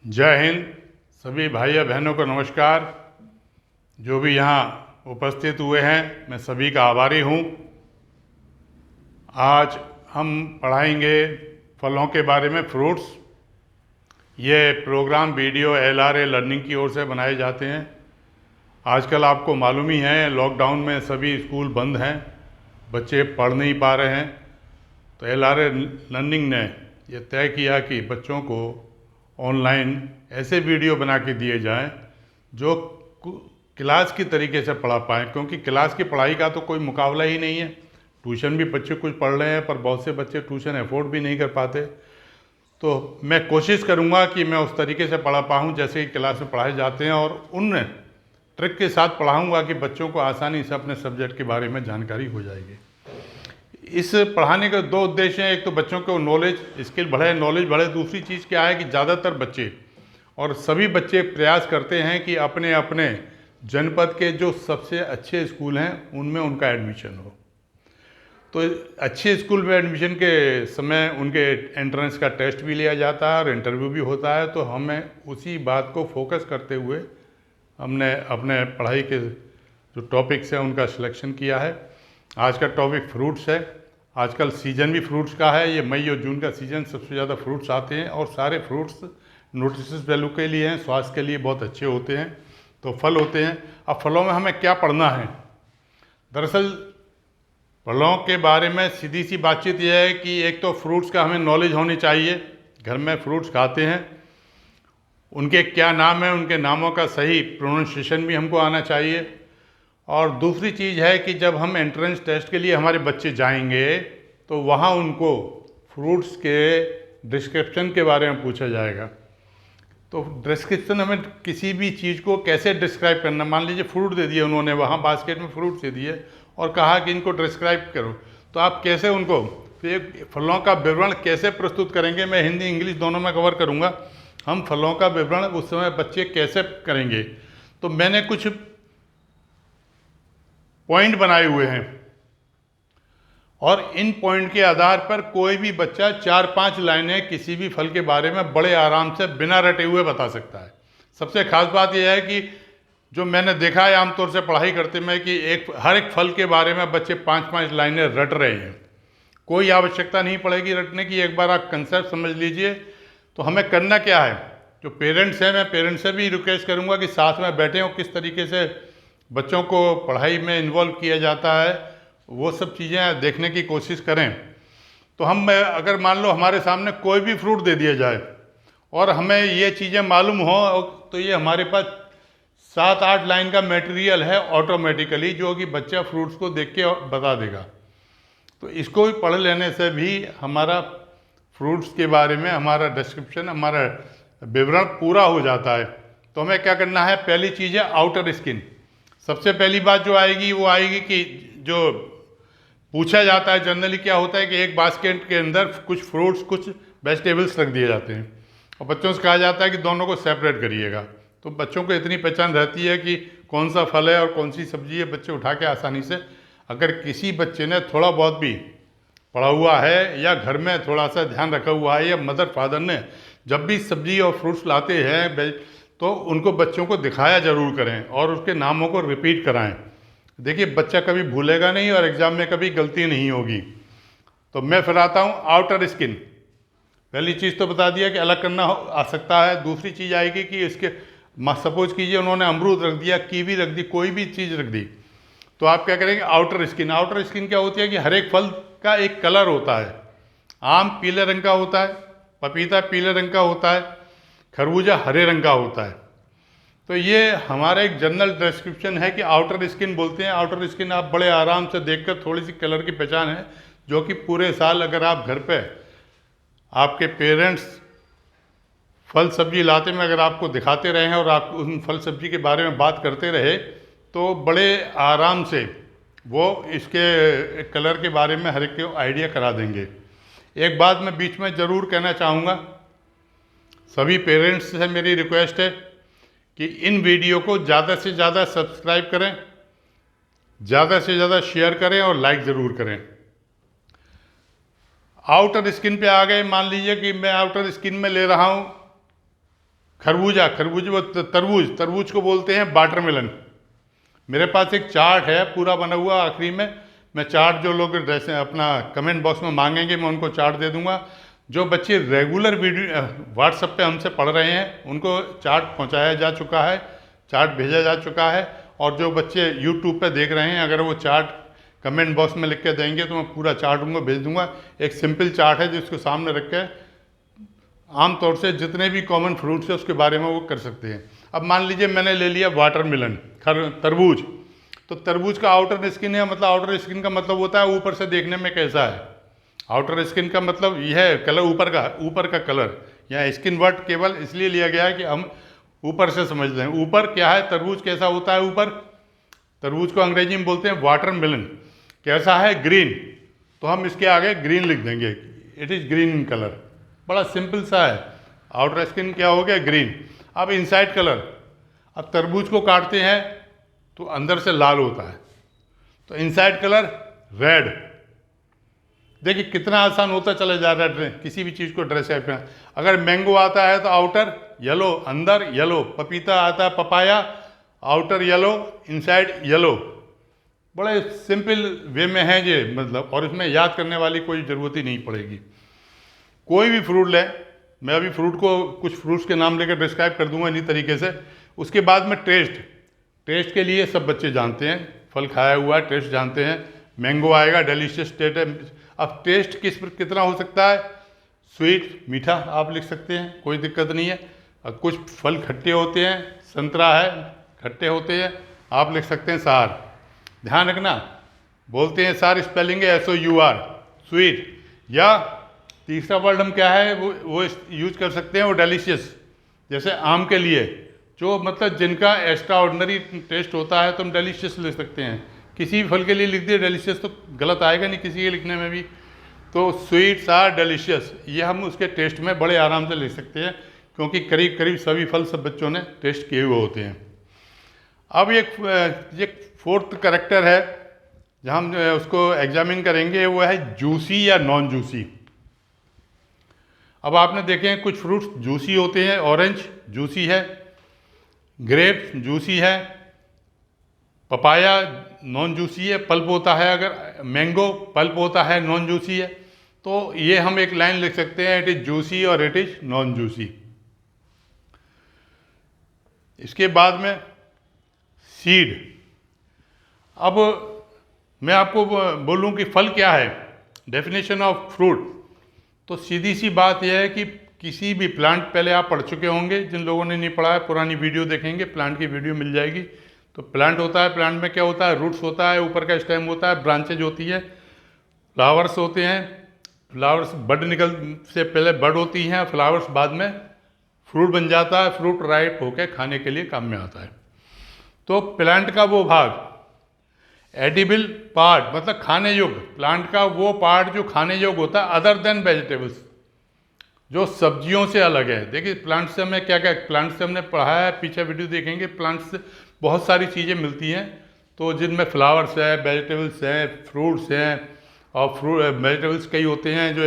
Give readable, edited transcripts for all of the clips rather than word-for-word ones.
जय हिंद। सभी भाइयों बहनों को नमस्कार। जो भी यहाँ उपस्थित हुए हैं, मैं सभी का आभारी हूँ। आज हम पढ़ाएंगे फलों के बारे में, फ्रूट्स। ये प्रोग्राम वीडियो LRA लर्निंग की ओर से बनाए जाते हैं। आजकल आपको मालूम ही है, लॉकडाउन में सभी स्कूल बंद हैं, बच्चे पढ़ नहीं पा रहे हैं। तो LRA लर्निंग ने ये तय किया कि बच्चों को ऑनलाइन ऐसे वीडियो बना के दिए जाएं जो क्लास की तरीके से पढ़ा पाएँ, क्योंकि क्लास की पढ़ाई का तो कोई मुकाबला ही नहीं है। ट्यूशन भी बच्चे कुछ पढ़ रहे हैं, पर बहुत से बच्चे ट्यूशन अफोर्ड भी नहीं कर पाते। तो मैं कोशिश करूंगा कि मैं उस तरीके से पढ़ा पाऊँ जैसे कि क्लास में पढ़ाए जाते हैं, और उन ट्रिक के साथ पढ़ाऊँगा कि बच्चों को आसानी से अपने सब्जेक्ट के बारे में जानकारी हो जाएगी। इस पढ़ाने के दो उद्देश्य हैं। एक तो बच्चों को नॉलेज स्किल बढ़े, नॉलेज बढ़े। दूसरी चीज़ क्या है कि ज़्यादातर बच्चे और सभी बच्चे प्रयास करते हैं कि अपने अपने जनपद के जो सबसे अच्छे स्कूल हैं उनमें उनका एडमिशन हो। तो अच्छे स्कूल में एडमिशन के समय उनके एंट्रेंस का टेस्ट भी लिया जाता है और इंटरव्यू भी होता है। तो हमें उसी बात को फोकस करते हुए हमने अपने पढ़ाई के जो टॉपिक्स हैं उनका सिलेक्शन किया है। आज का टॉपिक फ्रूट्स है। आजकल सीज़न भी फ्रूट्स का है। ये मई और जून का सीज़न सबसे ज़्यादा फ्रूट्स आते हैं, और सारे फ्रूट्स न्यूट्रिशियस वैल्यू के लिए हैं, स्वास्थ्य के लिए बहुत अच्छे होते हैं। तो फल होते हैं। अब फलों में हमें क्या पढ़ना है? दरअसल फलों के बारे में सीधी सी बातचीत यह है कि एक तो फ्रूट्स का हमें नॉलेज होनी चाहिए। घर में फ्रूट्स खाते हैं, उनके क्या नाम है, उनके नामों का सही प्रोनाउंसिएशन भी हमको आना चाहिए। और दूसरी चीज़ है कि जब हम एंट्रेंस टेस्ट के लिए हमारे बच्चे जाएंगे तो वहाँ उनको फ्रूट्स के डिस्क्रिप्शन के बारे में पूछा जाएगा। तो डिस्क्रिप्शन, हमें किसी भी चीज़ को कैसे डिस्क्राइब करना। मान लीजिए फ्रूट दे दिए उन्होंने, वहाँ बास्केट में फ्रूट दे दिए और कहा कि इनको डिस्क्राइब करो, तो आप कैसे उनको फिर फलों का विवरण कैसे प्रस्तुत करेंगे? मैं हिंदी इंग्लिश दोनों में कवर करूँगा। हम फलों का विवरण उस समय बच्चे कैसे करेंगे? तो मैंने कुछ पॉइंट बनाए हुए हैं, और इन पॉइंट के आधार पर कोई भी बच्चा 4-5 लाइनें किसी भी फल के बारे में बड़े आराम से बिना रटे हुए बता सकता है। सबसे खास बात यह है कि जो मैंने देखा है आमतौर से पढ़ाई करते में कि हर एक फल के बारे में बच्चे 5-5 लाइनें रट रहे हैं। कोई आवश्यकता नहीं पड़ेगी रटने की। एक बार आप कंसेप्ट समझ लीजिए। तो हमें करना क्या है? जो पेरेंट्स हैं, मैं पेरेंट्स से भी रिक्वेस्ट करूँगा कि साथ में बैठें और किस तरीके से बच्चों को पढ़ाई में इन्वॉल्व किया जाता है वो सब चीज़ें देखने की कोशिश करें। तो हम अगर मान लो हमारे सामने कोई भी फ्रूट दे दिया जाए और हमें ये चीज़ें मालूम हो, तो ये हमारे पास 7-8 लाइन का मटेरियल है ऑटोमेटिकली, जो कि बच्चा फ्रूट्स को देख के बता देगा। तो इसको भी पढ़ लेने से भी हमारा फ्रूट्स के बारे में हमारा डिस्क्रिप्शन, हमारा विवरण पूरा हो जाता है। तो हमें क्या करना है? पहली चीज़ है आउटर स्किन। सबसे पहली बात जो आएगी वो आएगी कि जो पूछा जाता है जनरली क्या होता है कि एक बास्केट के अंदर कुछ फ्रूट्स, कुछ वेजिटेबल्स रख दिए जाते हैं, और बच्चों से कहा जाता है कि दोनों को सेपरेट करिएगा। तो बच्चों को इतनी पहचान रहती है कि कौन सा फल है और कौन सी सब्जी है, बच्चे उठा के आसानी से। अगर किसी बच्चे ने थोड़ा बहुत भी पढ़ा हुआ है या घर में थोड़ा सा ध्यान रखा हुआ है, या मदर फादर ने जब भी सब्जी और फ्रूट्स लाते हैं तो उनको बच्चों को दिखाया ज़रूर करें और उसके नामों को रिपीट कराएं। देखिए बच्चा कभी भूलेगा नहीं और एग्ज़ाम में कभी गलती नहीं होगी। तो मैं फिर आता हूँ आउटर स्किन। पहली चीज़ तो बता दिया कि अलग करना आ सकता है। दूसरी चीज़ आएगी कि इसके सपोज कीजिए उन्होंने अमरूद रख दिया, कीवी रख दी, कोई भी चीज़ रख दी, तो आप क्या करेंगे? Outer skin. आउटर स्किन क्या होती है कि हर एक फल का एक कलर होता है। आम पीले रंग का होता है, पपीता पीले रंग का होता है, खरबूजा हरे रंग का होता है। तो ये हमारा एक जनरल डिस्क्रिप्शन है कि आउटर स्किन बोलते हैं। आउटर स्किन आप बड़े आराम से देखकर थोड़ी सी कलर की पहचान है, जो कि पूरे साल अगर आप घर पे आपके पेरेंट्स फल सब्जी लाते में अगर आपको दिखाते रहे हैं और आप उन फल सब्जी के बारे में बात करते रहे, तो बड़े आराम से वो इसके कलर के बारे में हर एक को आइडिया करा देंगे। एक बात मैं बीच में ज़रूर कहना चाहूँगा, सभी पेरेंट्स से मेरी रिक्वेस्ट है कि इन वीडियो को ज़्यादा से ज़्यादा सब्सक्राइब करें, ज़्यादा से ज़्यादा शेयर करें और लाइक ज़रूर करें। आउटर स्किन पे आ गए। मान लीजिए कि मैं आउटर स्किन में ले रहा हूँ खरबूजा, खरबूज वो तरबूज, तरबूज को बोलते हैं वाटरमेलन। मेरे पास एक चार्ट है पूरा बना हुआ, आखिरी में मैं चार्ट, जो लोग जैसे अपना कमेंट बॉक्स में मांगेंगे मैं उनको चार्ट दे दूंगा। जो बच्चे रेगुलर वीडियो व्हाट्सएप पे हमसे पढ़ रहे हैं उनको चार्ट पहुंचाया जा चुका है, चार्ट भेजा जा चुका है। और जो बच्चे यूट्यूब पे देख रहे हैं, अगर वो चार्ट कमेंट बॉक्स में लिख के देंगे तो मैं पूरा चार्ट उनको भेज दूंगा। एक सिंपल चार्ट है जिसको सामने रख के आमतौर से जितने भी कॉमन फ्रूट्स है उसके बारे में वो कर सकते हैं। अब मान लीजिए मैंने ले लिया वाटरमेलन, तरबूज। तो तरबूज का आउटर स्किन है, मतलब आउटर स्किन का मतलब होता है ऊपर से देखने में कैसा है। आउटर स्किन का मतलब यह है कलर, ऊपर का कलर। यहाँ स्किन वर्ड केवल इसलिए लिया गया है कि हम ऊपर से समझ लें ऊपर क्या है, तरबूज कैसा होता है ऊपर। तरबूज को अंग्रेजी में बोलते हैं वाटरमेलन। कैसा है, ग्रीन। तो हम इसके आगे ग्रीन लिख देंगे, it is green in colour. बड़ा सिंपल सा है। आउटर स्किन क्या हो गया, ग्रीन। अब इनसाइड कलर, अब तरबूज को काटते हैं तो अंदर से लाल होता है, तो इनसाइड कलर रेड। देखिए कितना आसान होता चला जा रहा है किसी भी चीज़ को ड्रेसअप करना। अगर मैंगो आता है तो आउटर येलो, अंदर येलो। पपीता आता है, papaya, outer yellow, inside yellow. बड़े सिंपल वे में है ये, मतलब, और इसमें याद करने वाली कोई ज़रूरत ही नहीं पड़ेगी। कोई भी फ्रूट लें, मैं अभी फ्रूट को कुछ फ्रूट्स के नाम लेकर डिस्क्राइब कर दूंगा इन्हीं तरीके से। उसके बाद में टेस्ट के लिए सब बच्चे जानते हैं, फल खाया हुआ है, टेस्ट जानते हैं। मैंगो आएगा, डेलीशियस टेस्ट है। अब टेस्ट कितना हो सकता है, स्वीट, मीठा आप लिख सकते हैं, कोई दिक्कत नहीं है। अब कुछ फल खट्टे होते हैं, संतरा है, खट्टे होते हैं, आप लिख सकते हैं सार। ध्यान रखना, बोलते हैं सार, स्पेलिंग है SOUR, स्वीट। या तीसरा वर्ड हम क्या है वो यूज कर सकते हैं, वो डेलीशियस। जैसे आम के लिए, जो मतलब जिनका एक्स्ट्रा ऑर्डिनरी टेस्ट होता है तो हम डेलीशियस लिख सकते हैं। किसी भी फल के लिए लिख दिए डेलीशियस तो गलत आएगा नहीं किसी के लिखने में भी। तो स्वीट, सार, डेलीशियस, ये हम उसके टेस्ट में बड़े आराम से लिख सकते हैं, क्योंकि करीब करीब सभी फल सब बच्चों ने टेस्ट किए हुए होते हैं। अब एक फोर्थ करेक्टर है जहाँ हम उसको एग्जामिन करेंगे, वो है जूसी या नॉन जूसी। अब आपने देखे हैं कुछ फ्रूट्स जूसी होते हैं, ऑरेंज जूसी है, ग्रेप्स जूसी है, पपाया नॉन जूसी है, पल्प होता है। अगर मैंगो पल्प होता है, नॉन जूसी है। तो ये हम एक लाइन लिख सकते हैं, इट इज जूसी और इट इज नॉन जूसी। इसके बाद में सीड। अब मैं आपको बोलूं कि फल क्या है, डेफिनेशन ऑफ फ्रूट। तो सीधी सी बात यह है कि किसी भी प्लांट, पहले आप पढ़ चुके होंगे, जिन लोगों ने नहीं पढ़ा है पुरानी वीडियो देखेंगे, प्लांट की वीडियो मिल जाएगी। तो प्लांट होता है, प्लांट में क्या होता है, रूट्स होता है, ऊपर का स्टेम होता है, ब्रांचेज होती है, फ्लावर्स होते हैं। फ्लावर्स बड निकल से पहले बड होती हैं, फ्लावर्स बाद में फ्रूट बन जाता है, फ्रूट राइप होकर खाने के लिए काम में आता है। तो प्लांट का वो भाग, एडिबल पार्ट, मतलब खाने योग्य, प्लांट का वो पार्ट जो खाने योग्य होता है, अदर देन वेजिटेबल्स, जो सब्जियों से अलग है। देखिए प्लांट से हमें क्या क्या, प्लांट से हमने पढ़ा है, पीछे वीडियो देखेंगे, प्लांट से बहुत सारी चीज़ें मिलती हैं। तो जिनमें फ्लावर्स है, वेजिटेबल्स हैं, फ्रूट्स हैं, और वेजिटेबल्स कई होते हैं जो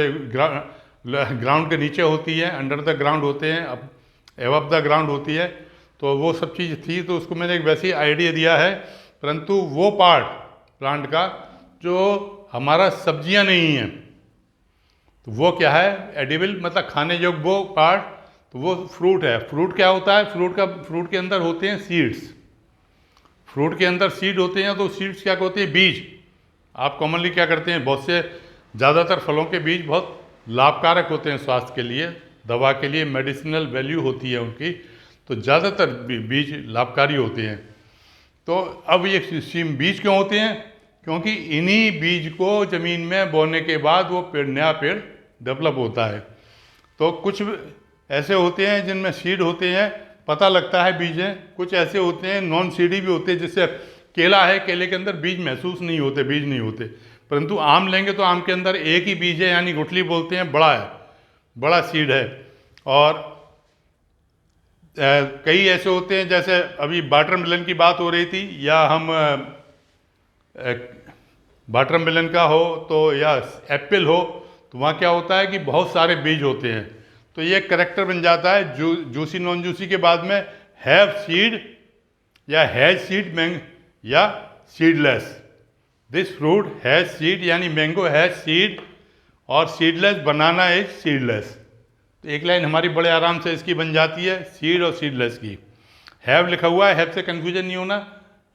ग्राउंड के नीचे होती है, अंडर द ग्राउंड होते हैं, अब एबव द ग्राउंड होती है। तो वो सब चीज़ थी, तो उसको मैंने एक वैसी आइडिया दिया है। परंतु वो पार्ट प्लांट का जो हमारा सब्जियां नहीं हैं, तो वो क्या है, एडिबल, मतलब खाने योग्य वो पार्ट, तो वो फ्रूट है। फ्रूट क्या होता है, फ्रूट के अंदर होते हैं सीड्स। फ्रूट के अंदर सीड होते हैं, तो सीड्स क्या होते हैं, बीज। आप कॉमनली क्या करते हैं, बहुत से ज़्यादातर फलों के बीज बहुत लाभकारक होते हैं स्वास्थ्य के लिए, दवा के लिए, मेडिसिनल वैल्यू होती है उनकी, तो ज़्यादातर बीज लाभकारी होते हैं। तो अब ये बीज क्यों होते हैं, क्योंकि इन्हीं बीज को ज़मीन में बोने के बाद वो नया पेड़ डेवलप होता है। तो कुछ ऐसे होते हैं जिनमें सीड होते हैं, पता लगता है बीज हैं। कुछ ऐसे होते हैं नॉन सीडी भी होते हैं, जैसे केला है, केले के अंदर बीज महसूस नहीं होते, बीज नहीं होते। परंतु आम लेंगे तो आम के अंदर एक ही बीज है, यानी गुठली बोलते हैं, बड़ा है, बड़ा सीड है। और कई ऐसे होते हैं, जैसे अभी वाटरमेलन की बात हो रही थी, या हम वाटरमेलन का हो तो, या एप्पल हो, तो वहाँ क्या होता है कि बहुत सारे बीज होते हैं। तो तो ये करेक्टर बन जाता है जूसी नॉन जूसी के बाद में हैव सीड या हैज सीड या seedless. This fruit has seed, यानी मैंगो हैज सीड और सीडलेस बनाना इज सीडलेस। तो एक लाइन हमारी बड़े आराम से इसकी बन जाती है, सीड और सीडलेस की। हैव लिखा हुआ है, हैव से कन्फ्यूजन नहीं होना।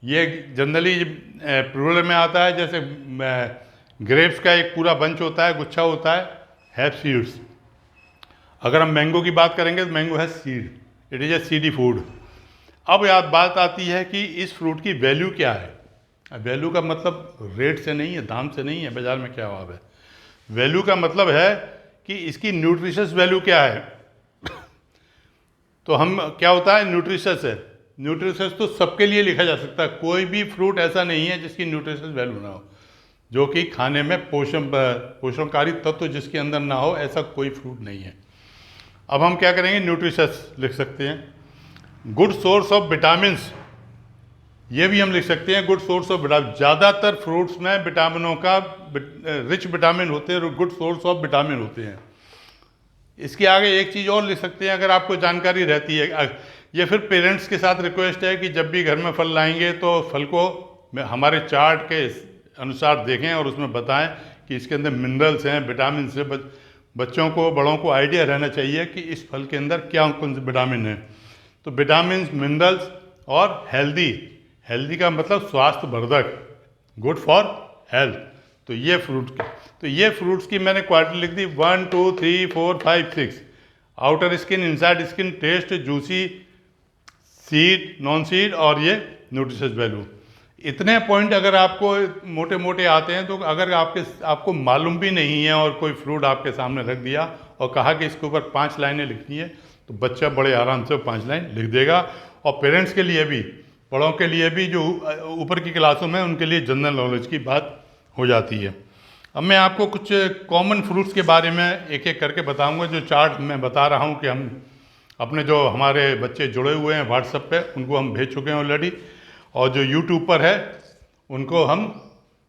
ये जनरली प्लूरल में आता है, जैसे ग्रेप्स का एक पूरा बंच होता है, गुच्छा होता है, हैव सीड्स। अगर हम मैंगो की बात करेंगे तो mango has seed, it is a CD food. अब याद बात आती है कि इस फ्रूट की वैल्यू क्या है। वैल्यू का मतलब रेट से नहीं है, दाम से नहीं है, बाजार में क्या भाव है। वैल्यू का मतलब है कि इसकी न्यूट्रिशस वैल्यू क्या है। तो हम क्या होता है, न्यूट्रिशस है। न्यूट्रिशस तो सबके लिए लिखा जा सकता है, कोई भी फ्रूट ऐसा नहीं है जिसकी न्यूट्रिशस वैल्यू ना हो, जो कि खाने में पोषणकारी तत्व जिसके अंदर ना हो, ऐसा कोई फ्रूट नहीं है। अब हम क्या करेंगे, न्यूट्रिशस लिख सकते हैं। गुड सोर्स ऑफ विटामिन्स, ये भी हम लिख सकते हैं, गुड सोर्स ऑफ विटामिन। ज़्यादातर फ्रूट्स में विटामिनों का रिच विटामिन होते हैं और गुड सोर्स ऑफ विटामिन होते हैं। इसके आगे एक चीज़ और लिख सकते हैं, अगर आपको जानकारी रहती है। ये फिर पेरेंट्स के साथ रिक्वेस्ट है कि जब भी घर में फल लाएंगे तो फल को हमारे चार्ट के अनुसार देखें और उसमें बताएं कि इसके अंदर मिनरल्स हैं, विटामिन से। बच्चों को, बड़ों को आइडिया रहना चाहिए कि इस फल के अंदर क्या कौन से विटामिन है। तो विटामिन, मिनरल्स और हेल्दी। हेल्दी का मतलब स्वास्थ्यवर्धक, गुड फॉर हेल्थ। तो ये फ्रूट्स की मैंने क्वालिटी लिख दी, 1 2 3 4 5 6। Outer skin, inside skin, taste, juicy, seed, non seed और ये न्यूट्रिशस वैल्यू। इतने पॉइंट अगर आपको मोटे मोटे आते हैं, तो अगर आपको मालूम भी नहीं है और कोई फ्रूट आपके सामने रख दिया और कहा कि इसके ऊपर 5 लाइनें लिखनी है, तो बच्चा बड़े आराम से 5 लाइन लिख देगा। और पेरेंट्स के लिए भी, बड़ों के लिए भी, जो ऊपर की क्लासों में, उनके लिए जनरल नॉलेज की बात हो जाती है। अब मैं आपको कुछ कॉमन फ्रूट्स के बारे में एक एक करके बताऊंगा। जो चार्ट मैं बता रहा हूं कि हम अपने, जो हमारे बच्चे जुड़े हुए हैं व्हाट्सएप पे, उनको हम भेज चुके हैं ऑलरेडी, और जो यूट्यूब पर है उनको हम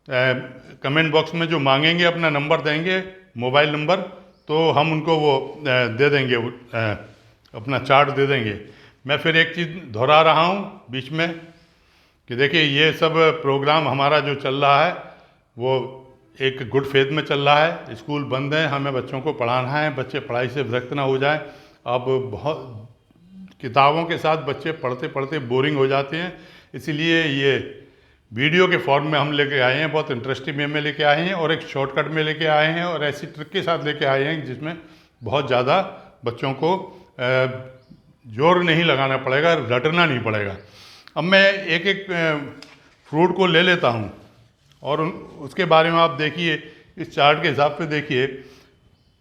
कमेंट बॉक्स में जो मांगेंगे, अपना नंबर देंगे, मोबाइल नंबर, तो हम उनको वो दे देंगे, अपना चार्ट दे देंगे। मैं फिर एक चीज़ दोहरा रहा हूँ बीच में कि देखिए, ये सब प्रोग्राम हमारा जो चल रहा है वो एक गुड फेथ में चल रहा है। स्कूल बंद है, हमें बच्चों को पढ़ाना है, बच्चे पढ़ाई से विरक्त ना हो जाए। अब बहुत किताबों के साथ बच्चे पढ़ते पढ़ते बोरिंग हो जाते हैं, इसीलिए ये वीडियो के फॉर्म में हम लेके आए हैं, बहुत इंटरेस्टिंग वे में लेके आए हैं और एक शॉर्टकट में लेके आए हैं और ऐसी ट्रिक के साथ लेके आए हैं जिसमें बहुत ज़्यादा बच्चों को जोर नहीं लगाना पड़ेगा, रटना नहीं पड़ेगा। अब मैं एक एक फ्रूट को ले लेता हूँ और उसके बारे में आप देखिए, इस चार्ट के हिसाब से देखिए।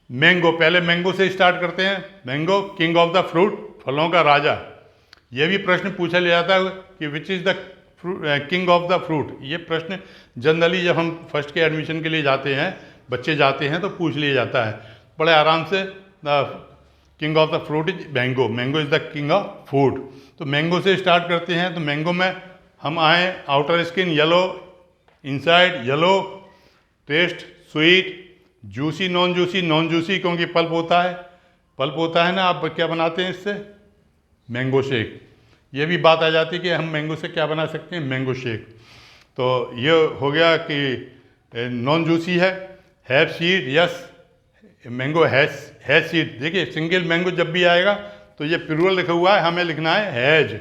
मैंगो, पहले मैंगो से स्टार्ट करते हैं। Mango, king of the fruit, फलों का राजा। ये भी प्रश्न पूछा ले जाता है कि which is the king of the fruit. ये प्रश्न जनरली जब हम फर्स्ट के एडमिशन के लिए जाते हैं, बच्चे जाते हैं, तो पूछ लिया जाता है बड़े आराम से। The king of the fruit is mango, mango is the king of food. तो मैंगो से स्टार्ट करते हैं। तो मैंगो में हम आए, outer skin yellow, inside yellow, test sweet, juicy non juicy. Non juicy क्योंकि पल्प होता है ना। आप क्या बनाते हैं इससे? Mango shake. ये भी बात आ जाती है कि हम मैंगो से क्या बना सकते हैं, मैंगो शेक। तो ये हो गया कि नॉन जूसी है। Have seed, yes, mango has seed. देखिए, सिंगल मैंगो जब भी आएगा तो ये प्लूरल लिखा हुआ है, हमें लिखना है हैज।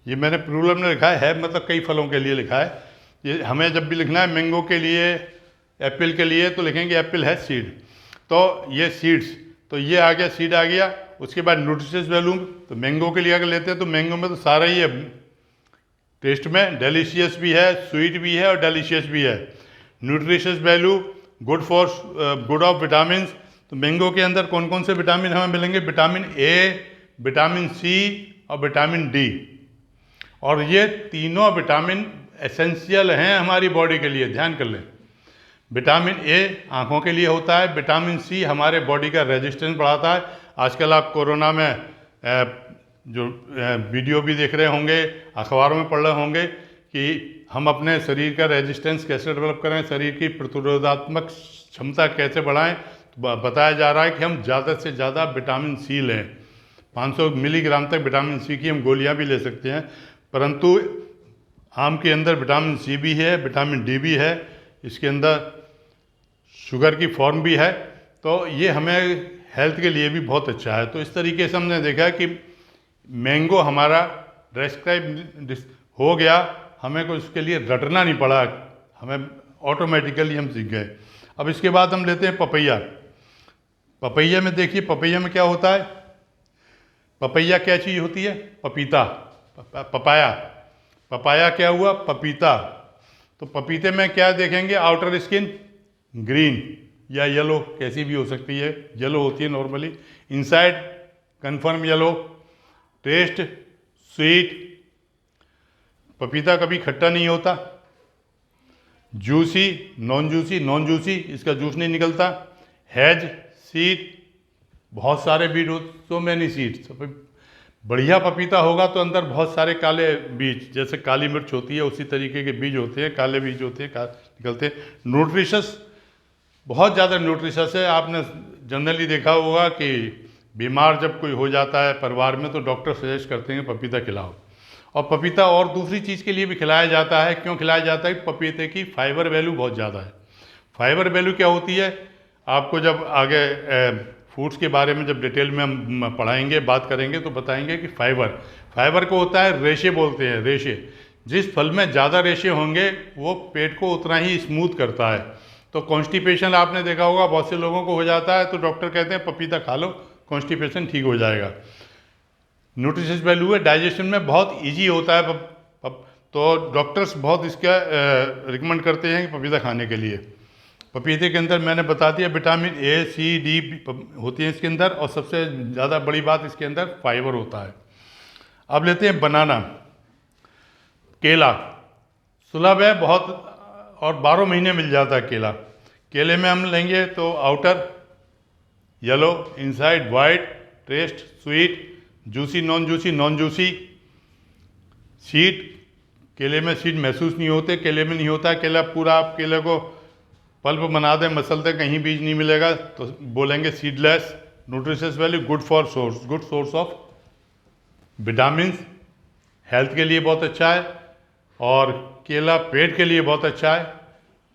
ये मैंने प्लूरल में लिखा है मतलब कई फलों के लिए लिखा है। ये हमें जब भी लिखना है मैंगो के लिए, एप्पल के लिए, तो लिखेंगे एप्पल हैज सीड। तो ये सीड्स, तो ये आ गया, सीड आ गया। उसके बाद न्यूट्रिशियस वैल्यू, तो मैंगो के लिए अगर लेते हैं तो मैंगो में तो सारा ही है टेस्ट में, डिलीशियस भी है, स्वीट भी है और डिलीशियस भी है। Nutritious value, good of vitamin. तो मैंगो के अंदर कौन कौन से विटामिन हमें मिलेंगे? विटामिन ए, विटामिन सी और विटामिन डी। और ये तीनों विटामिन एसेंशियल हैं हमारी बॉडी के लिए, ध्यान कर लें। विटामिन ए आँखों के लिए होता है, विटामिन सी हमारे बॉडी का रेजिस्टेंस बढ़ाता है। आजकल आप कोरोना में जो वीडियो भी देख रहे होंगे, अखबारों में पढ़ रहे होंगे कि हम अपने शरीर का रेजिस्टेंस कैसे डेवलप करें, शरीर की प्रतिरोधात्मक क्षमता कैसे बढ़ाएं। तो बताया जा रहा है कि हम ज़्यादा से ज़्यादा विटामिन सी लें। 500 मिलीग्राम तक विटामिन सी की हम गोलियां भी ले सकते हैं, परंतु आम के अंदर विटामिन सी भी है, विटामिन डी भी है, इसके अंदर शुगर की फॉर्म भी है, तो ये हमें हेल्थ के लिए भी बहुत अच्छा है। तो इस तरीके से हमने देखा कि मैंगो हमारा डिस्क्राइब हो गया, हमें को इसके लिए रटना नहीं पड़ा, हमें ऑटोमेटिकली हम सीख गए। अब इसके बाद हम लेते हैं पपैया। पपैया में देखिए, पपैया में क्या होता है, पपैया क्या चीज़ होती है, पपीता, पपाया। पपाया क्या हुआ, पपीता। तो पपीते में क्या देखेंगे, आउटर स्किन ग्रीन या येलो, कैसी भी हो सकती है, येलो होती है normally, inside confirm yellow, test sweet, पपीता कभी खट्टा नहीं होता, juicy non juicy, non juicy इसका जूस नहीं निकलता, हैज सीड, बहुत सारे बीज हो, सो मैनी सीड्स। बढ़िया पपीता होगा तो अंदर बहुत सारे काले बीज, जैसे काली मिर्च होती है उसी तरीके के बीज होते हैं, काले बीज होते हैं, निकलते हैं। न्यूट्रिशस, बहुत ज़्यादा न्यूट्रिशस है। आपने जनरली देखा होगा कि बीमार जब कोई हो जाता है परिवार में तो डॉक्टर सजेस्ट करते हैं पपीता खिलाओ, और पपीता और दूसरी चीज़ के लिए भी खिलाया जाता है। क्यों खिलाया जाता है, पपीते की फाइबर वैल्यू बहुत ज़्यादा है। फाइबर वैल्यू क्या होती है, आपको जब आगे फूड्स के बारे में जब डिटेल में हम पढ़ाएंगे, बात करेंगे तो बताएंगे कि फाइबर को होता है रेशे बोलते हैं, रेशे। जिस फल में ज़्यादा रेशे होंगे वो पेट को उतना ही स्मूथ करता है। तो कॉन्स्टिपेशन आपने देखा होगा बहुत से लोगों को हो जाता है, तो डॉक्टर कहते हैं पपीता खा लो, कॉन्स्टिपेशन ठीक हो जाएगा। न्यूट्रिशस वैल्यू है, डाइजेशन में बहुत इजी होता है तो डॉक्टर्स बहुत इसका रिकमेंड करते हैं कि पपीता खाने के लिए। पपीते के अंदर मैंने बता दिया विटामिन ए सी डी होती है इसके अंदर, और सबसे ज़्यादा बड़ी बात इसके अंदर फाइबर होता है। अब लेते हैं बनाना, केला। सुलभ है बहुत और 12 महीने मिल जाता है केला। केले में हम लेंगे तो outer yellow, inside white, test sweet, juicy non juicy, non juicy, seed, केले में सीड महसूस नहीं होते, केले में नहीं होता। केला पूरा, आप केले को पल्प बना दें, मसलते, कहीं बीज नहीं मिलेगा तो बोलेंगे seedless. Nutritious value good source of vitamin, health के लिए बहुत अच्छा है, और केला पेट के लिए बहुत अच्छा है।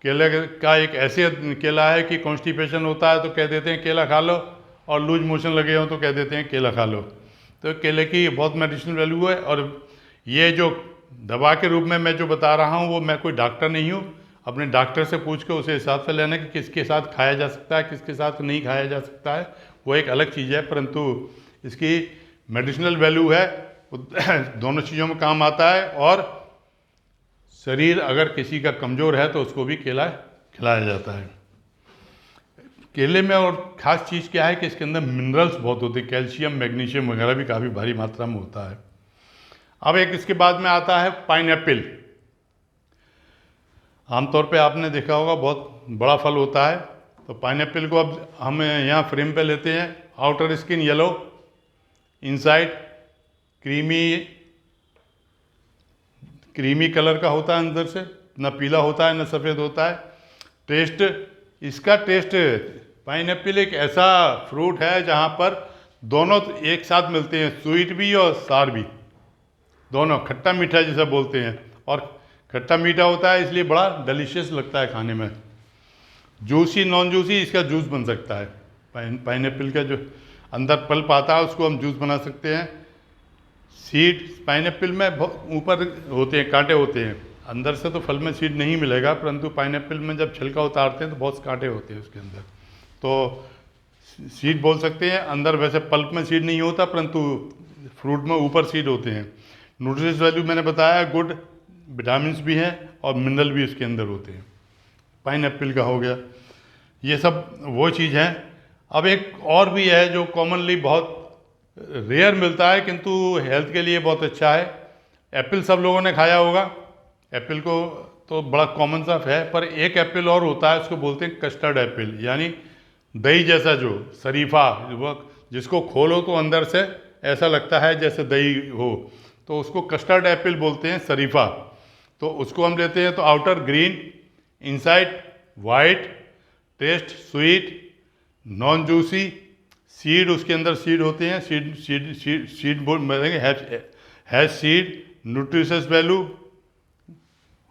केले का एक ऐसे केला है कि कॉन्स्टिपेशन होता है तो कह देते हैं केला खा लो, और लूज मोशन लगे हों तो कह देते हैं केला खा लो। तो केले की बहुत मेडिसिनल वैल्यू है। और ये जो दवा के रूप में मैं जो बता रहा हूँ वो मैं कोई डॉक्टर नहीं हूँ, अपने डॉक्टर से पूछ के उसे हिसाब से लेना कि किसके साथ खाया जा सकता है, किसके साथ नहीं खाया जा सकता है, वो एक अलग चीज़ है, परंतु इसकी मेडिसिनल वैल्यू है, दोनों चीज़ों में काम आता है। और शरीर अगर किसी का कमज़ोर है तो उसको भी केला खिलाया जाता है। केले में और ख़ास चीज़ क्या है कि इसके अंदर मिनरल्स बहुत होते हैं, कैल्शियम मैग्नीशियम वगैरह भी काफ़ी भारी मात्रा में होता है। अब एक इसके बाद में आता है पाइनएप्पल। आमतौर पे आपने देखा होगा बहुत बड़ा फल होता है। तो पाइनएप्पल को अब हम यहाँ फ्रेम पे लेते हैं। Outer skin yellow, inside creamy colour का होता है, अंदर से न पीला होता है न सफ़ेद होता है। टेस्ट, इसका टेस्ट, पाइनएप्पल एक ऐसा फ्रूट है जहाँ पर दोनों एक साथ मिलते हैं, स्वीट भी और सार भी, दोनों खट्टा मीठा जैसा बोलते हैं। और खट्टा मीठा होता है इसलिए बड़ा डिलीशियस लगता है खाने में। जूसी नॉन जूसी, इसका जूस बन सकता है। पाइनएप्पल का जो अंदर पल्प आता है उसको हम जूस बना सकते हैं। सीड, पाइनएप्पल में ऊपर होते हैं, कांटे होते हैं, अंदर से तो फल में सीड नहीं मिलेगा, परंतु पाइनएप्पल में जब छिलका उतारते हैं तो बहुत कांटे होते हैं उसके अंदर, तो सीड बोल सकते हैं। अंदर वैसे पल्प में सीड नहीं होता, परंतु फ्रूट में ऊपर सीड होते हैं। न्यूट्रिशस वैल्यू मैंने बताया, गुड, विटामिन भी हैं और मिनरल भी इसके अंदर होते हैं। पाइनएप्पल का हो गया, ये सब वो चीज़ हैं। अब एक और भी है जो कॉमनली बहुत रेयर मिलता है किंतु हेल्थ के लिए बहुत अच्छा है। एप्पल सब लोगों ने खाया होगा, एप्पल को तो बड़ा कॉमन सा है, पर एक एप्पल और होता है, उसको बोलते हैं कस्टर्ड एप्पल, यानी दही जैसा जो शरीफा, वो जिसको खोलो तो अंदर से ऐसा लगता है जैसे दही हो, तो उसको कस्टर्ड एप्पल बोलते हैं, शरीफा। तो उसको हम लेते हैं तो outer green, inside white, test sweet, non juicy, seed उसके अंदर सीड होते हैं, सीड सीड सीड सीड बोल बोलेंगे, हैज सीड, न्यूट्रिशस वैल्यू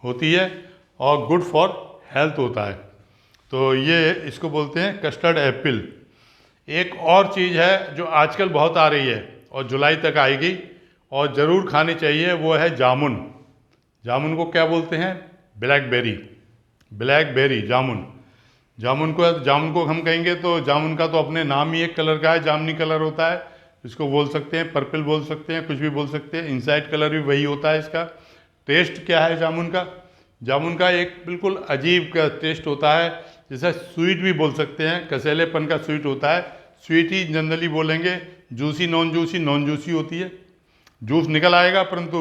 होती है और गुड फॉर हेल्थ होता है। तो ये इसको बोलते हैं कस्टर्ड एप्पल। एक और चीज़ है जो आजकल बहुत आ रही है और जुलाई तक आएगी और ज़रूर खानी चाहिए, वो है जामुन। जामुन को क्या बोलते हैं? ब्लैकबेरी। ब्लैकबेरी जामुन। जामुन को हम कहेंगे तो जामुन का तो अपने नाम ही एक कलर का है, जामुनी कलर होता है। इसको बोल सकते हैं पर्पल, बोल सकते हैं, कुछ भी बोल सकते हैं। इनसाइड कलर भी वही होता है इसका। टेस्ट क्या है जामुन का? जामुन का एक बिल्कुल अजीब का टेस्ट होता है, जैसे स्वीट भी बोल सकते हैं, कसेलेपन का स्वीट होता है। स्वीट ही जनरली बोलेंगे। Juicy non juicy, non juicy होती है, जूस निकल आएगा, परंतु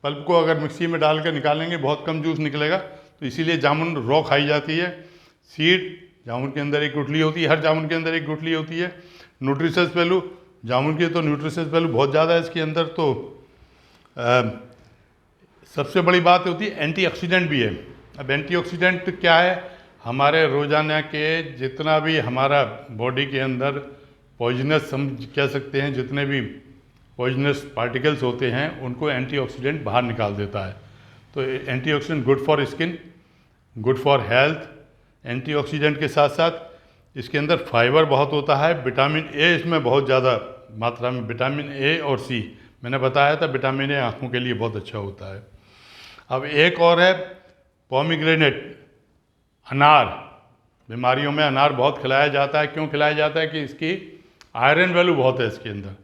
पल्प को अगर मिक्सी में डाल कर निकालेंगे बहुत कम जूस निकलेगा। तो इसीलिए जामुन रॉ खाई जाती है। सीड, जामुन के अंदर एक गुठली होती है, हर जामुन के अंदर एक गुठली होती है। न्यूट्रिशस वैल्यू, जामुन की तो न्यूट्रिशस वैल्यू बहुत ज़्यादा है इसके अंदर। तो सबसे बड़ी बात होती है एंटीऑक्सीडेंट भी है। अब एंटीऑक्सीडेंट क्या है? हमारे रोज़ाना के जितना भी हमारा बॉडी के अंदर पॉइजनस, हम कह सकते हैं, जितने भी पॉइजनस पार्टिकल्स होते हैं उनको एंटीऑक्सीडेंट बाहर निकाल देता है। तो antioxidant good for skin, good for health. Antioxidant के साथ साथ इसके अंदर फाइबर बहुत होता है, विटामिन ए इसमें बहुत ज़्यादा मात्रा में, विटामिन ए और सी। मैंने बताया था विटामिन ए आँखों के लिए बहुत अच्छा होता है। अब एक और है पोमीग्रेनेट, अनार। बीमारियों में अनार बहुत खिलाया जाता है। क्यों खिलाया जाता है? कि इसकी आयरन वैल्यू बहुत है इसके अंदर।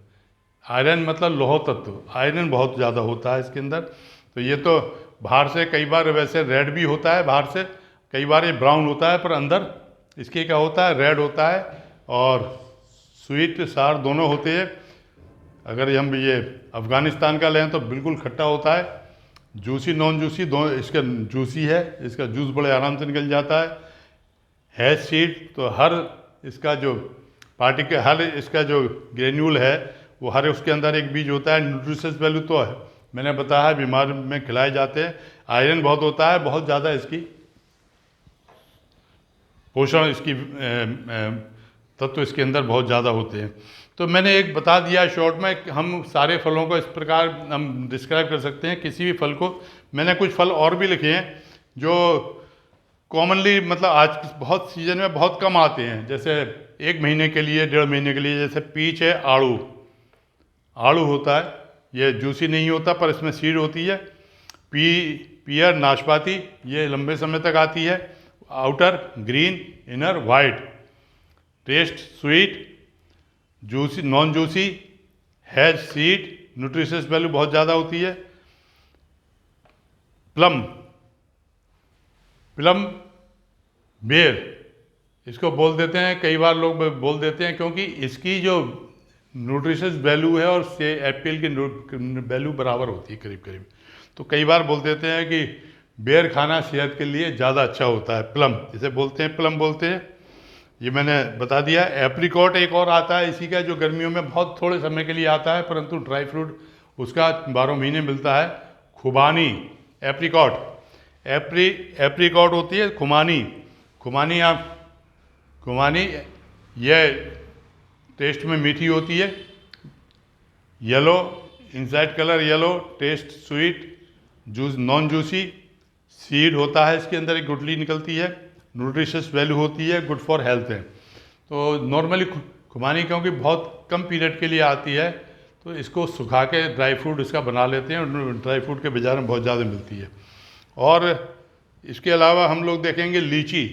आयरन मतलब लौह तत्व, आयरन बहुत ज़्यादा होता है इसके अंदर। तो ये तो बाहर से कई बार वैसे रेड भी होता है, बाहर से कई बार ये ब्राउन होता है, पर अंदर इसके क्या होता है? रेड होता है। और स्वीट सार दोनों होते हैं। अगर हम ये अफ़गानिस्तान का लें तो बिल्कुल खट्टा होता है। जूसी नॉन जूसी दोनों, इसका जूसी है, इसका जूस बड़े आराम से निकल जाता है। हैज़ सीड, तो हर इसका जो पार्टिकल, हर इसका जो ग्रेन्यूल है वो हर उसके अंदर एक बीज होता है। न्यूट्रिशस वैल्यू तो है, मैंने बताया बीमार में खिलाए जाते हैं। आयरन बहुत होता है, बहुत ज़्यादा इसकी पोषण, इसकी तत्व इसके अंदर बहुत ज़्यादा होते हैं। तो मैंने एक बता दिया शॉर्ट में। हम सारे फलों को इस प्रकार हम डिस्क्राइब कर सकते हैं, किसी भी फल को। मैंने कुछ फल और भी लिखे हैं जो कॉमनली, मतलब आज बहुत सीजन में बहुत कम आते हैं, जैसे 1 महीने के लिए, 1.5 महीने के लिए। जैसे पीच है, आड़ू। आड़ू होता है, ये जूसी नहीं होता पर इसमें सीड होती है। पियर, नाशपाती, ये लंबे समय तक आती है। Outer green, inner white. Test sweet, juicy non juicy, has seed, nutritious value बहुत ज़्यादा होती है। प्लम, प्लम बेर इसको बोल देते हैं, कई बार लोग बोल देते हैं, क्योंकि इसकी जो न्यूट्रिशस वैल्यू है और से एप्पल की वैल्यू बराबर होती है करीब करीब। तो कई बार बोल देते हैं कि बेर खाना सेहत के लिए ज़्यादा अच्छा होता है। प्लम इसे बोलते हैं, प्लम बोलते हैं। ये मैंने बता दिया। एप्रिकॉट एक और आता है इसी का, जो गर्मियों में बहुत थोड़े समय के लिए आता है, परंतु ड्राई फ्रूट उसका 12 महीने मिलता है। खुबानी, एप्रिकॉट, एप्रिकॉट होती है खुमानी। खुमानी ये टेस्ट में मीठी होती है। Yellow, inside colour yellow, test sweet, juice non juicy, seed होता है इसके अंदर, एक गुठली निकलती है। न्यूट्रिशस वैल्यू होती है, गुड फॉर हेल्थ है। तो नॉर्मली खुमानी क्योंकि बहुत कम पीरियड के लिए आती है, तो इसको सुखा के ड्राई फ्रूट इसका बना लेते हैं, और ड्राई फ्रूट के बाज़ार में बहुत ज़्यादा मिलती है। और इसके अलावा हम लोग देखेंगे लीची।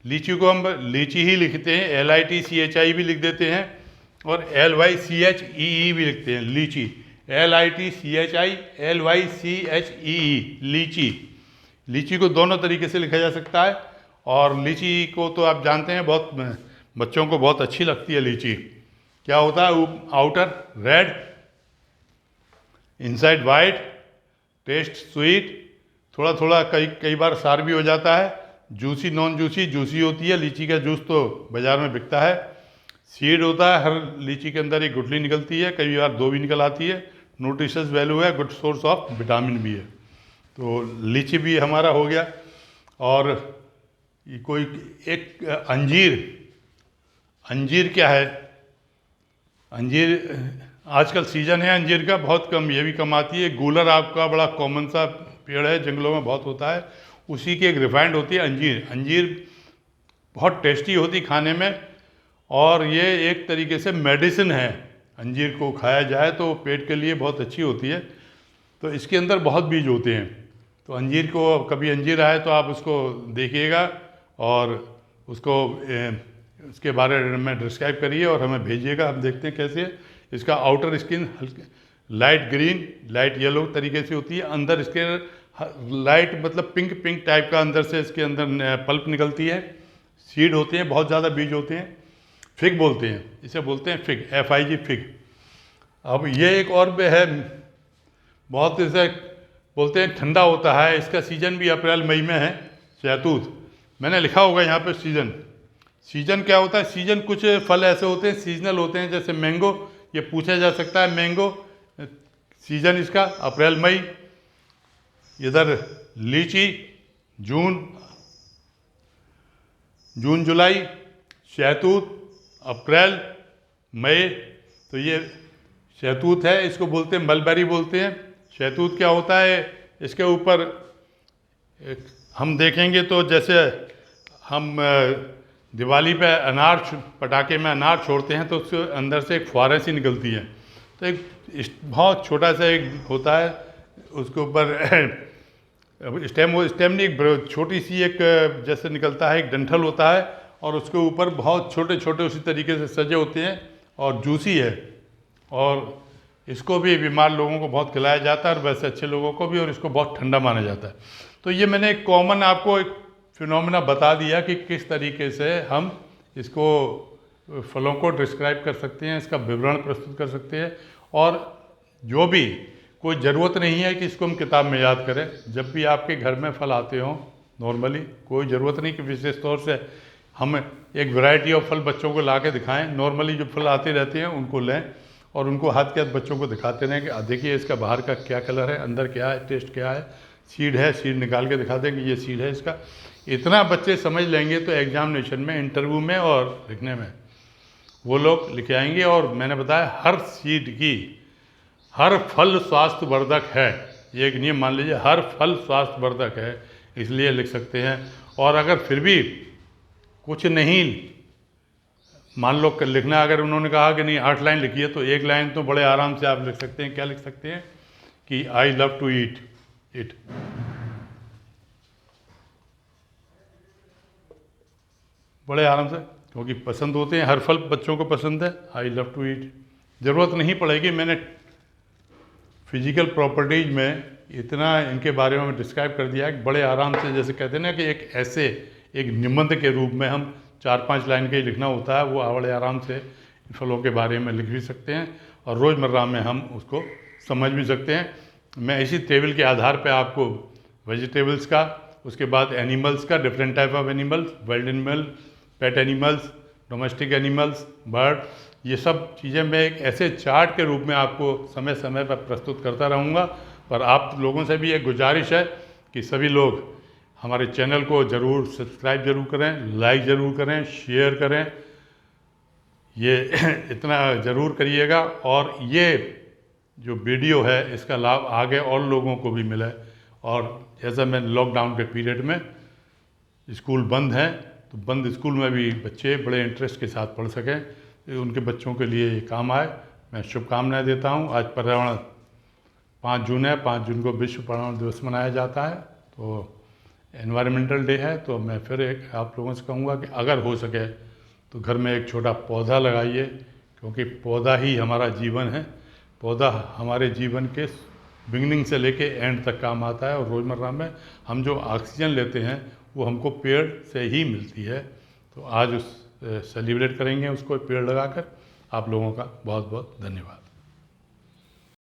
लीची को हम लीची ही लिखते हैं, LITCHI भी लिख देते हैं, और LYCHEE भी लिखते हैं। लीची, LITCHI LYCHEE, लीची। लीची को दोनों तरीके से लिखा जा सकता है। और लीची को तो आप जानते हैं, बहुत बच्चों को बहुत अच्छी लगती है लीची। क्या होता है? Outer red, inside white, test sweet, थोड़ा थोड़ा कई बार सार भी हो जाता है। जूसी नॉन जूसी, जूसी होती है। लीची का जूस तो बाज़ार में बिकता है। सीड होता है, हर लीची के अंदर एक गुठली निकलती है, कई बार 2 भी निकल आती है। न्यूट्रिशस वैल्यू है, गुड सोर्स ऑफ विटामिन भी है। तो लीची भी हमारा हो गया। और कोई एक अंजीर, अंजीर क्या है? अंजीर आजकल सीजन है अंजीर का, बहुत कम, ये भी कम आती है। गूलर आपका बड़ा कॉमन सा पेड़ है, जंगलों में बहुत होता है, उसी की एक रिफाइंड होती है अंजीर। अंजीर बहुत टेस्टी होती खाने में, और ये एक तरीके से मेडिसिन है। अंजीर को खाया जाए तो पेट के लिए बहुत अच्छी होती है। तो इसके अंदर बहुत बीज होते हैं। तो अंजीर को, कभी अंजीर आए तो आप उसको देखिएगा और उसको उसके बारे में डिस्क्राइब करिए और हमें भेजिएगा, हम देखते हैं कैसे है। इसका आउटर स्किन हल्के लाइट ग्रीन, लाइट येलो तरीके से होती है, अंदर इसके लाइट मतलब पिंक पिंक टाइप का अंदर से इसके अंदर पल्प निकलती है। सीड होते हैं, बहुत ज़्यादा बीज होते हैं। फिग बोलते हैं इसे, बोलते हैं फिग, FIG फिग। अब ये एक और भी है, बहुत इसे बोलते हैं ठंडा होता है, इसका सीजन भी अप्रैल मई में है, शहतूत। मैंने लिखा होगा यहाँ पे सीजन। सीजन क्या होता है? सीजन कुछ फल ऐसे होते हैं सीजनल होते हैं, जैसे मैंगो, ये पूछा जा सकता है। मैंगो सीजन इसका अप्रैल मई। इधर लीची जून जुलाई। शहतूत अप्रैल मई। तो ये शहतूत है, इसको बोलते हैं मलबेरी बोलते हैं। शहतूत क्या होता है? इसके ऊपर हम देखेंगे तो जैसे हम दिवाली पे पटाखे में अनार छोड़ते हैं तो उसके अंदर से एक फुहारे सी निकलती है। तो एक बहुत छोटा सा एक होता है, उसके ऊपर स्टेम नहीं, एक छोटी सी एक जैसे निकलता है, एक डंठल होता है, और उसके ऊपर बहुत छोटे छोटे उसी तरीके से सजे होते हैं, और जूसी है। और इसको भी बीमार लोगों को बहुत खिलाया जाता है, और वैसे अच्छे लोगों को भी, और इसको बहुत ठंडा माना जाता है। तो ये मैंने एक कॉमन आपको एक फिनोमेना बता दिया कि किस तरीके से हम इसको फलों को डिस्क्राइब कर सकते हैं, इसका विवरण प्रस्तुत कर सकते हैं। और जो भी, कोई ज़रूरत नहीं है कि इसको हम किताब में याद करें। जब भी आपके घर में फल आते हों नॉर्मली, कोई ज़रूरत नहीं कि विशेष तौर से हम एक वैरायटी ऑफ फल बच्चों को ला के दिखाएँ। नॉर्मली जो फल आते रहते हैं उनको लें और उनको हाथ के हाथ बच्चों को दिखाते रहें कि देखिए इसका बाहर का क्या कलर है, अंदर क्या है, टेस्ट क्या है। सीड है, सीड निकाल के दिखा दें कि ये सीड है इसका। इतना बच्चे समझ लेंगे तो एग्जामिनेशन में, इंटरव्यू में और लिखने में वो लोग लिखे आएंगे। और मैंने बताया हर सीड की, हर फल स्वास्थ्यवर्धक है, ये एक नियम मान लीजिए, हर फल स्वास्थ्यवर्धक है, इसलिए लिख सकते हैं। और अगर फिर भी कुछ नहीं मान लो लिखना, अगर उन्होंने कहा कि नहीं 8 लाइन लिखिए, तो 1 लाइन तो बड़े आराम से आप लिख सकते हैं। क्या लिख सकते हैं? कि I love to eat it. बड़े आराम से, क्योंकि पसंद होते हैं, हर फल बच्चों को पसंद है। आई लव टू ईट, ज़रूरत नहीं पड़ेगी। मैंने फिजिकल प्रॉपर्टीज में इतना इनके बारे में डिस्क्राइब कर दिया है कि बड़े आराम से, जैसे कहते हैं ना कि एक ऐसे एक निबंध के रूप में हम 4-5 लाइन का ही लिखना होता है, वो बड़े आराम से फलों के बारे में लिख भी सकते हैं और रोज़मर्रा में हम उसको समझ भी सकते हैं। मैं इसी टेबल के आधार पे आपको वेजिटेबल्स का, उसके बाद एनिमल्स का, different type of animals, wild animal, pet animals, domestic animals, bird, ये सब चीज़ें मैं एक ऐसे चार्ट के रूप में आपको समय समय पर प्रस्तुत करता रहूँगा। पर आप लोगों से भी एक गुजारिश है कि सभी लोग हमारे चैनल को ज़रूर सब्सक्राइब ज़रूर करें, लाइक ज़रूर करें, शेयर करें, ये इतना ज़रूर करिएगा। और ये जो वीडियो है इसका लाभ आगे और लोगों को भी मिले। और जैसा मैं लॉकडाउन के पीरियड में स्कूल बंद हैं, तो बंद स्कूल में भी बच्चे बड़े इंटरेस्ट के साथ पढ़ सकें, उनके बच्चों के लिए ये काम आए। मैं शुभकामनाएं देता हूँ। आज पर्यावरण 5 जून है, 5 जून को विश्व पर्यावरण दिवस मनाया जाता है, तो एनवायरमेंटल डे है। तो मैं फिर एक आप लोगों से कहूँगा कि अगर हो सके तो घर में एक छोटा पौधा लगाइए, क्योंकि पौधा ही हमारा जीवन है। पौधा हमारे जीवन के बिगिनिंग से लेके एंड तक काम आता है, और रोज़मर्रा में हम जो ऑक्सीजन लेते हैं वो हमको पेड़ से ही मिलती है। तो आज उस सेलिब्रेट करेंगे उसको पेड़ लगाकर। आप लोगों का बहुत बहुत धन्यवाद।